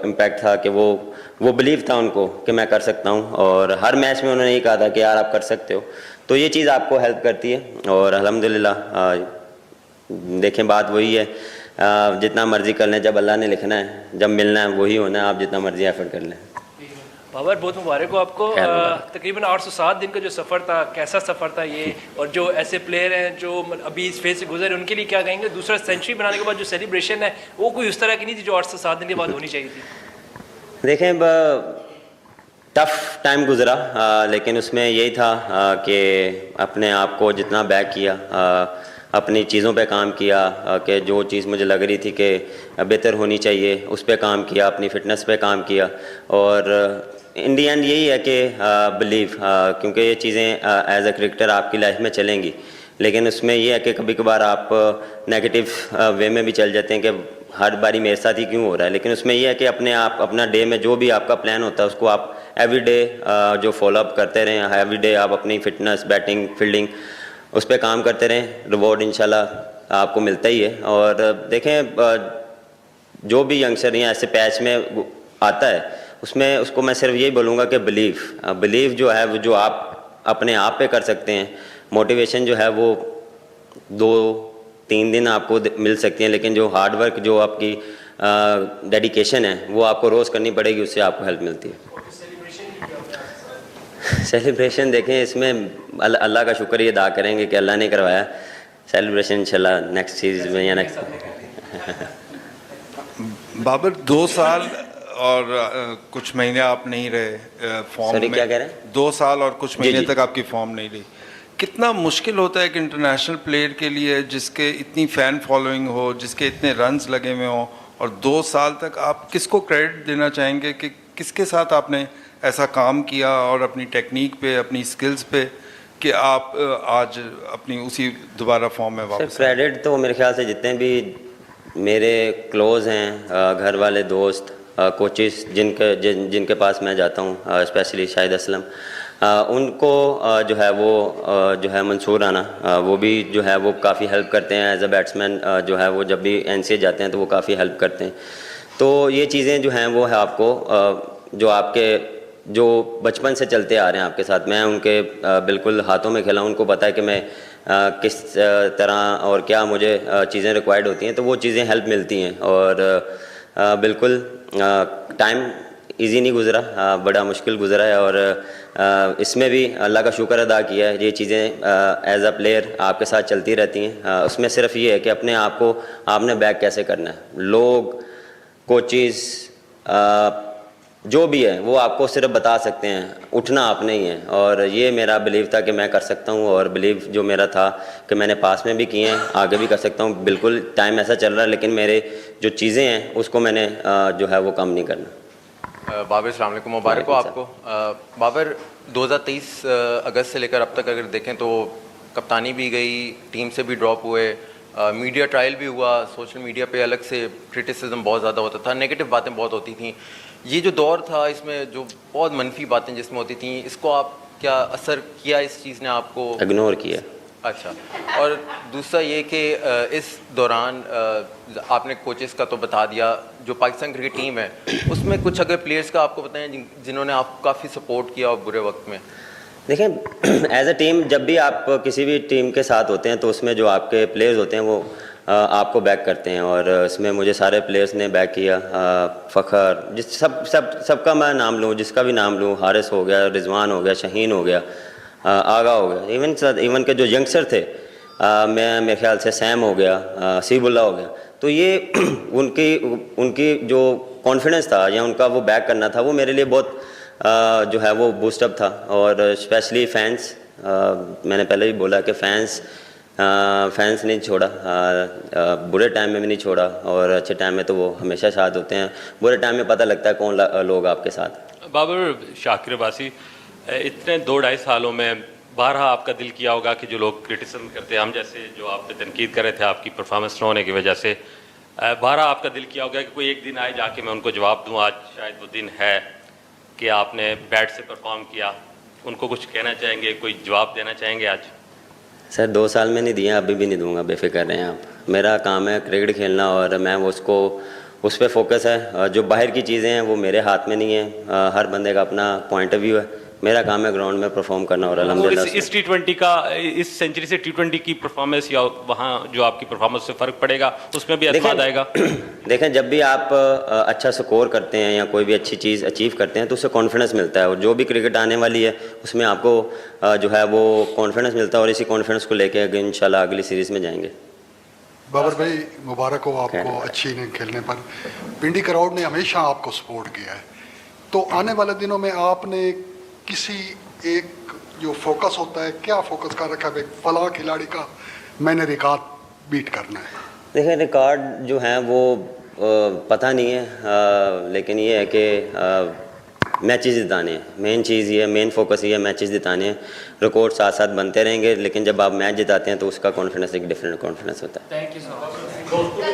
Impact था कि वो बिलीव था उनको कि मैं कर सकता हूँ, और हर मैच में उन्होंने यही कहा था कि यार आप कर सकते हो। तो ये चीज़ आपको हेल्प करती है, और अल्हम्दुलिल्लाह देखें बात वही है, जितना मर्जी कर लें, जब अल्लाह ने लिखना है, जब मिलना है वही होना है, आप जितना मर्जी एफर्ट कर लें। बाबर बहुत मुबारक हो आपको। तकरीबन 807 दिन का जो सफ़र था, कैसा सफ़र था ये, और जो ऐसे प्लेयर हैं जो अभी इस फेज से गुजरे उनके लिए क्या कहेंगे? दूसरा सेंचुरी बनाने के बाद जो सेलिब्रेशन है वो कोई उस तरह की नहीं थी जो 807 दिन के बाद होनी चाहिए थी। देखें टफ़ टाइम गुज़रा, लेकिन उसमें यही था कि अपने आप को जितना बैक किया, अपनी चीज़ों पे काम किया, कि जो चीज़ मुझे लग रही थी कि बेहतर होनी चाहिए उस पे काम किया, अपनी फ़िटनेस पे काम किया, और इन दी एंड यही है कि बिलीव, क्योंकि ये चीज़ें एज अ क्रिकेटर आपकी लाइफ में चलेंगी, लेकिन उसमें यह है कि कभी कभार आप नेगेटिव वे में भी चल जाते हैं कि हर बारी मेरे साथ ही क्यों हो रहा है। लेकिन उसमें यह है कि अपने आप अपना डे में जो भी आपका प्लान होता है उसको आप एवरी डे जो फॉलोअप करते रहें, एवरी डे आप अपनी फ़िटनेस, बैटिंग, फील्डिंग उस पर काम करते रहें, रिवॉर्ड इंशाल्लाह आपको मिलता ही है। और देखें जो भी यंगस्टर यहाँ ऐसे पैच में आता है उसमें उसको मैं सिर्फ यही बोलूँगा कि बिलीव जो है वो जो आप अपने आप पे कर सकते हैं, मोटिवेशन जो है वो 2-3 दिन आपको मिल सकती है, लेकिन जो हार्ड वर्क, जो आपकी डेडिकेशन है वो आपको रोज़ करनी पड़ेगी, उससे आपको हेल्प मिलती है। सेलिब्रेशन देखें इसमें अल्लाह का शुक्र ये अदा करेंगे कि अल्लाह ने करवाया सेलिब्रेशन, इंशाल्लाह नेक्स्ट सीरीज में या नेक्स्ट। बाबर 2 साल और कुछ महीने आप नहीं रहे फॉर्म में। क्या कह रहे हैं? 2 साल और कुछ महीने जी। तक आपकी फॉर्म नहीं रही। कितना मुश्किल होता है एक इंटरनेशनल प्लेयर के लिए जिसके इतनी फ़ैन फॉलोइंग हो, जिसके इतने रन्स लगे हुए हों, और 2 साल तक आप किसको क्रेडिट देना चाहेंगे कि किसके साथ आपने ऐसा काम किया और अपनी टेक्निक पे, अपनी स्किल्स पे, कि आप आज अपनी उसी दोबारा फॉर्म में वापस? क्रेडिट तो मेरे ख्याल से जितने भी मेरे क्लोज हैं, घर वाले, दोस्त, कोचेस जिनके पास मैं जाता हूँ, स्पेशली शाहिद असलम, उनको जो है वो जो है मंसूर राना, वो भी जो है वो काफ़ी हेल्प करते हैं एज अ बैट्समैन, जो है वो जब भी एनसीए जाते हैं तो वो काफ़ी हेल्प करते हैं। तो ये चीज़ें जो हैं वो है आपको जो आपके जो बचपन से चलते आ रहे हैं आपके साथ, मैं उनके बिल्कुल हाथों में खेला, उनको पता है कि मैं किस तरह और क्या मुझे चीज़ें रिक्वायर्ड होती हैं, तो वो चीज़ें हेल्प मिलती हैं। और बिल्कुल टाइम इजी नहीं गुज़रा, बड़ा मुश्किल गुज़रा है, और इसमें भी अल्लाह का शुक्र अदा किया है। ये चीज़ें एज अ प्लेयर आपके साथ चलती रहती हैं, उसमें सिर्फ ये है कि अपने आप को आपने बैक कैसे करना है। लोग, कोचेस, जो भी है वो आपको सिर्फ बता सकते हैं, उठना आपने ही है। और ये मेरा बिलीव था कि मैं कर सकता हूँ, और बिलीव जो मेरा था कि मैंने पास में भी किए हैं, आगे भी कर सकता हूँ। बिल्कुल टाइम ऐसा चल रहा है, लेकिन मेरे जो चीज़ें हैं उसको मैंने जो है वो कम नहीं करना। बाबर अस्सलाम वालेकुम, मुबारक हो आपको। बाबर 2023 अगस्त से लेकर अब तक अगर देखें तो कप्तानी भी गई, टीम से भी ड्रॉप हुए, मीडिया ट्रायल भी हुआ, सोशल मीडिया पे अलग से क्रिटिसिज्म बहुत ज़्यादा होता था, नेगेटिव बातें बहुत होती थी। ये जो दौर था इसमें जो बहुत मनफी बातें जिसमें होती थी, इसको आप क्या असर किया, इस चीज़ ने आपको? इग्नोर किया। अच्छा, और दूसरा ये कि इस दौरान आपने कोचेस का तो बता दिया, जो पाकिस्तान क्रिकेट टीम है उसमें कुछ अगर प्लेयर्स का आपको बताएं जिन्होंने आपको काफ़ी सपोर्ट किया और बुरे वक्त में? देखें एज अ टीम जब भी आप किसी भी टीम के साथ होते हैं तो उसमें जो आपके प्लेयर्स होते हैं वो आपको बैक करते हैं, और इसमें मुझे सारे प्लेयर्स ने बैक किया। फ़खर, जिस सबका मैं नाम लूँ, जिसका भी नाम लूँ, हारिस हो गया, रिजवान हो गया, शहीन हो गया, आगा हो गया, इवन के जो यंगस्टर थे, मेरे ख्याल से सैम हो गया, सीबुल्ला हो गया, तो ये उनकी जो कॉन्फिडेंस था या उनका वो बैक करना था, वो मेरे लिए बहुत जो है वो बूस्टअप था। और स्पेशली फैंस, मैंने पहले भी बोला कि फैंस नहीं छोड़ा, बुरे टाइम में भी नहीं छोड़ा, और अच्छे टाइम में तो वो हमेशा साथ होते हैं, बुरे टाइम में पता लगता है कौन लोग आपके साथ। बाबर, शाकिर अब्बासी, इतने 2-2.5 सालों में बारहा आपका दिल किया होगा कि जो लोग क्रिटिसिज्म करते हैं, हम जैसे जो आप पे तनकीद कर रहे थे आपकी परफॉर्मेंस न होने की वजह से, बारहा आपका दिल किया होगा कि कोई एक दिन आए जाके मैं उनको जवाब दूँ। आज शायद वो दिन है कि आपने बैट से परफॉर्म किया, उनको कुछ कहना चाहेंगे, कोई जवाब देना चाहेंगे आज? सर 2 साल में नहीं दिया, अभी भी नहीं दूंगा, बेफिक्र रहें आप। मेरा काम है क्रिकेट खेलना, और मैं उसको उस पर फोकस है। जो बाहर की चीज़ें हैं वो मेरे हाथ में नहीं है। हर बंदे का अपना पॉइंट ऑफ व्यू है। मेरा काम है ग्राउंड में परफॉर्म करना और तो अल्हम्दुलिल्लाह इस T20 का, इस सेंचुरी से T20 की परफॉर्मेंस या वहाँ जो आपकी परफॉर्मेंस से फ़र्क पड़ेगा, उसमें भी एतमाद आएगा? देखें, जब भी आप अच्छा स्कोर करते हैं या कोई भी अच्छी चीज़ अचीव करते हैं तो उससे कॉन्फिडेंस मिलता है, और जो भी क्रिकेट आने वाली है उसमें आपको जो है वो कॉन्फिडेंस मिलता है, और इसी कॉन्फिडेंस को लेके इंशाल्लाह अगली सीरीज़ में जाएंगे। बाबर भाई, मुबारक हो आपको अच्छी इनिंग खेलने पर। पिंडी क्राउड ने हमेशा आपको सपोर्ट किया है, तो आने वाले दिनों में आपने किसी एक जो फोकस होता है, क्या फोकस कर रखा है? फला खिलाड़ी का मैंने रिकॉर्ड बीट करना है। देखिए, रिकॉर्ड जो है वो पता नहीं है, लेकिन ये है कि मैचेस जिताने हैं। मेन चीज़ ये है, मेन फोकस ये है, मैचेस जिताने हैं। रिकॉर्ड साथ साथ बनते रहेंगे, लेकिन जब आप मैच जिताते हैं तो उसका कॉन्फिडेंस एक डिफरेंट कॉन्फिडेंस होता है। Thank you so much.